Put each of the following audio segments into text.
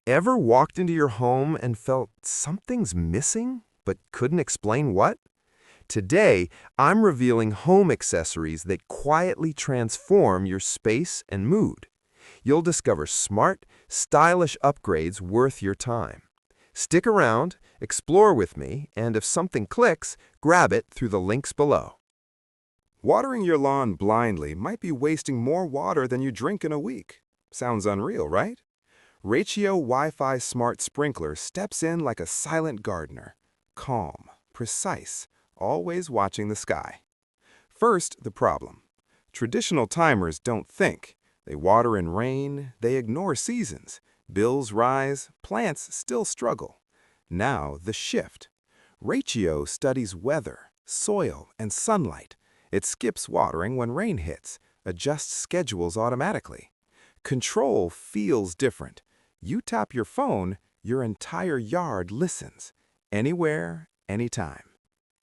Ever walked into your home and felt something's missing, but couldn't explain what? Today, I'm revealing home accessories that quietly transform your space and mood. You'll discover smart, stylish upgrades worth your time. Stick around, explore with me, and if something clicks, grab it through the links below. Watering your lawn blindly might be wasting more water than you drink in a week. Sounds unreal, right? Rachio Wi-Fi Smart Sprinkler steps in like a silent gardener. Calm, precise, always watching the sky. First, the problem. Traditional timers don't think. They water in rain, they ignore seasons. Bills rise, plants still struggle. Now, the shift. Rachio studies weather, soil, and sunlight. It skips watering when rain hits, adjusts schedules automatically. Control feels different. You tap your phone, your entire yard listens. Anywhere, anytime.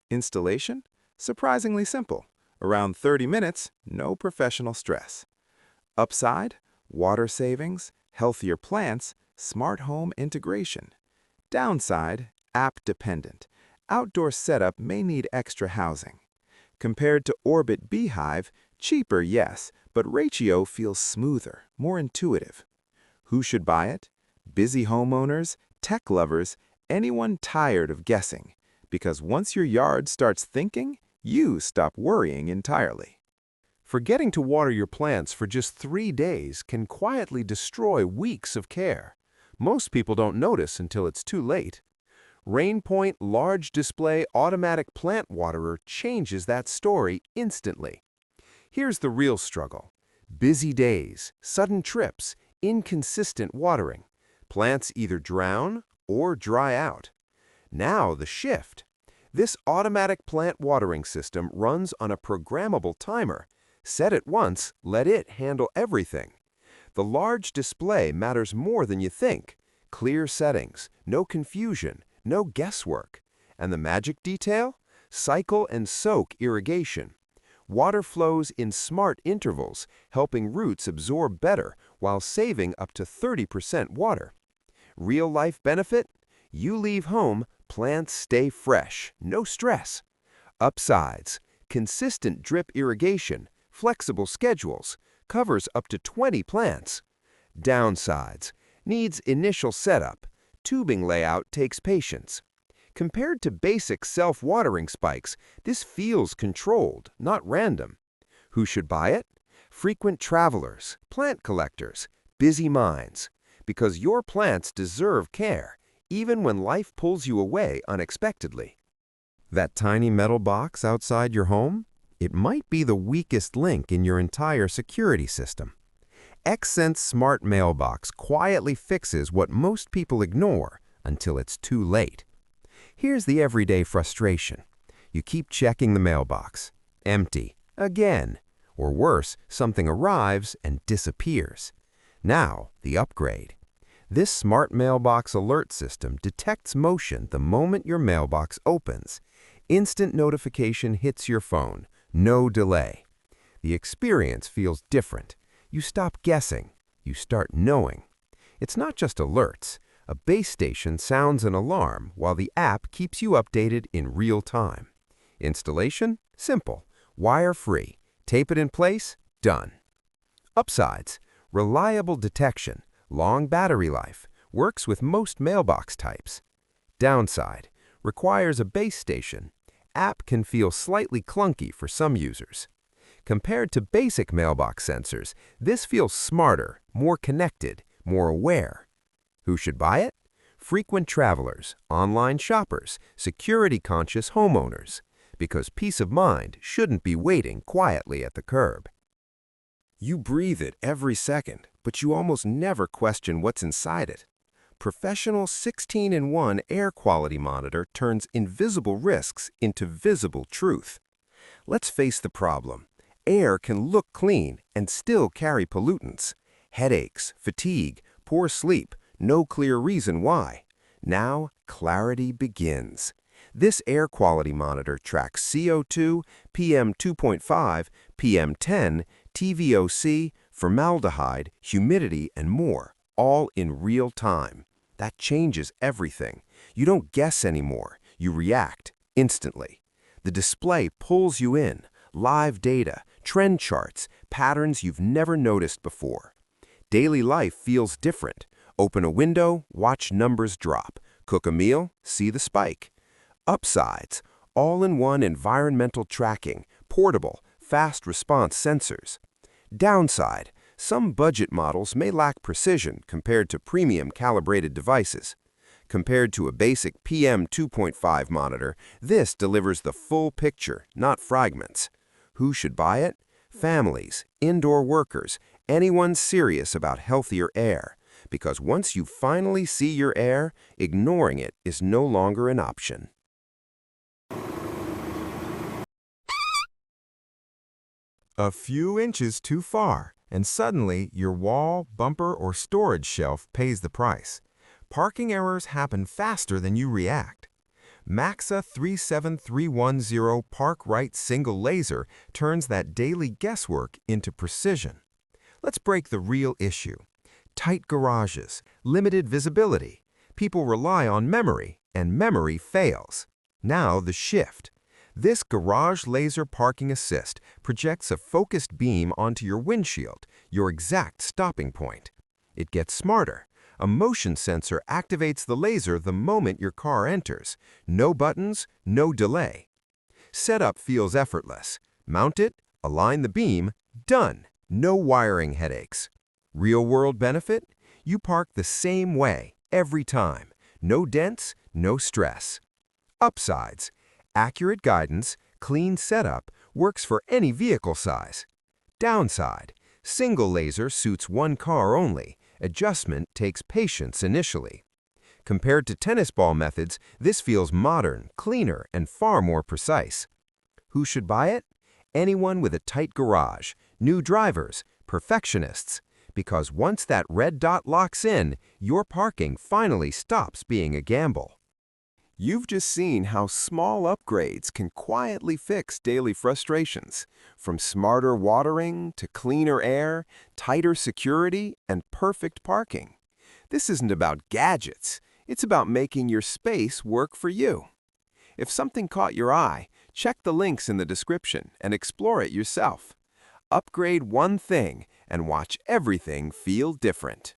Installation? Surprisingly simple. Around 30 minutes, no professional stress. Upside? Water savings, healthier plants, smart home integration. Downside? App dependent. Outdoor setup may need extra housing. Compared to Orbit Beehive, cheaper, yes, but Rachio feels smoother, more intuitive. Who should buy it? Busy homeowners, tech lovers, anyone tired of guessing. Because once your yard starts thinking, you stop worrying entirely. Forgetting to water your plants for just 3 days can quietly destroy weeks of care. Most people don't notice until it's too late. RainPoint Large Display Automatic Plant Waterer changes that story instantly. Here's the real struggle. Busy days, sudden trips, inconsistent watering. Plants either drown or dry out. Now the shift. This automatic plant watering system runs on a programmable timer. Set it once, let it handle everything. The large display matters more than you think. Clear settings, no confusion, no guesswork. And the magic detail? Cycle and soak irrigation. Water flows in smart intervals, helping roots absorb better while saving up to 30% water. Real-life benefit? You leave home, plants stay fresh, no stress. Upsides: consistent drip irrigation, flexible schedules, covers up to 20 plants. Downsides: needs initial setup. Tubing layout takes patience. Compared to basic self-watering spikes, this feels controlled, not random. Who should buy it? Frequent travelers, plant collectors, busy minds. Because your plants deserve care, even when life pulls you away unexpectedly. That tiny metal box outside your home? It might be the weakest link in your entire security system. Xsense Smart Mailbox quietly fixes what most people ignore until it's too late. Here's the everyday frustration. You keep checking the mailbox. Empty. Again. Or worse, something arrives and disappears. Now, the upgrade. This smart mailbox alert system detects motion the moment your mailbox opens. Instant notification hits your phone. No delay. The experience feels different. You stop guessing. You start knowing. It's not just alerts. A base station sounds an alarm while the app keeps you updated in real time. Installation? Simple. Wire-free. Tape it in place? Done. Upsides: reliable detection, long battery life, works with most mailbox types. Downside: requires a base station. App can feel slightly clunky for some users. Compared to basic mailbox sensors, this feels smarter, more connected, more aware. Who should buy it? Frequent travelers, online shoppers, security-conscious homeowners. Because peace of mind shouldn't be waiting quietly at the curb. You breathe it every second, but you almost never question what's inside it. Professional 16-in-1 air quality monitor turns invisible risks into visible truth. Let's face the problem. Air can look clean and still carry pollutants. Headaches, fatigue, poor sleep, no clear reason why. Now, clarity begins. This air quality monitor tracks CO2, PM2.5, PM10, TVOC, formaldehyde, humidity, and more, all in real time. That changes everything. You don't guess anymore. You react instantly. The display pulls you in. Live data, trend charts, patterns you've never noticed before. Daily life feels different. Open a window, watch numbers drop. Cook a meal, see the spike. Upsides, all-in-one environmental tracking, portable, fast response sensors. Downside, some budget models may lack precision compared to premium calibrated devices. Compared to a basic PM 2.5 monitor, this delivers the full picture, not fragments. Who should buy it? Families, indoor workers, anyone serious about healthier air. Because once you finally see your air, ignoring it is no longer an option. A few inches too far, and suddenly your wall, bumper, or storage shelf pays the price. Parking errors happen faster than you react. Maxa 37310 Park Right Single Laser turns that daily guesswork into precision. Let's break the real issue. Tight garages, limited visibility. People rely on memory, and memory fails. Now the shift. This Garage Laser Parking Assist projects a focused beam onto your windshield, your exact stopping point. It gets smarter. A motion sensor activates the laser the moment your car enters. No buttons, no delay. Setup feels effortless. Mount it, align the beam, done. No wiring headaches. Real-world benefit? You park the same way, every time. No dents, no stress. Upsides. Accurate guidance, clean setup, works for any vehicle size. Downside. Single laser suits one car only. Adjustment takes patience initially. Compared to tennis ball methods, this feels modern, cleaner, and far more precise. Who should buy it? Anyone with a tight garage, new drivers, perfectionists. Because once that red dot locks in, your parking finally stops being a gamble. You've just seen how small upgrades can quietly fix daily frustrations, from smarter watering to cleaner air, tighter security, and perfect parking. This isn't about gadgets, it's about making your space work for you. If something caught your eye, check the links in the description and explore it yourself. Upgrade one thing and watch everything feel different.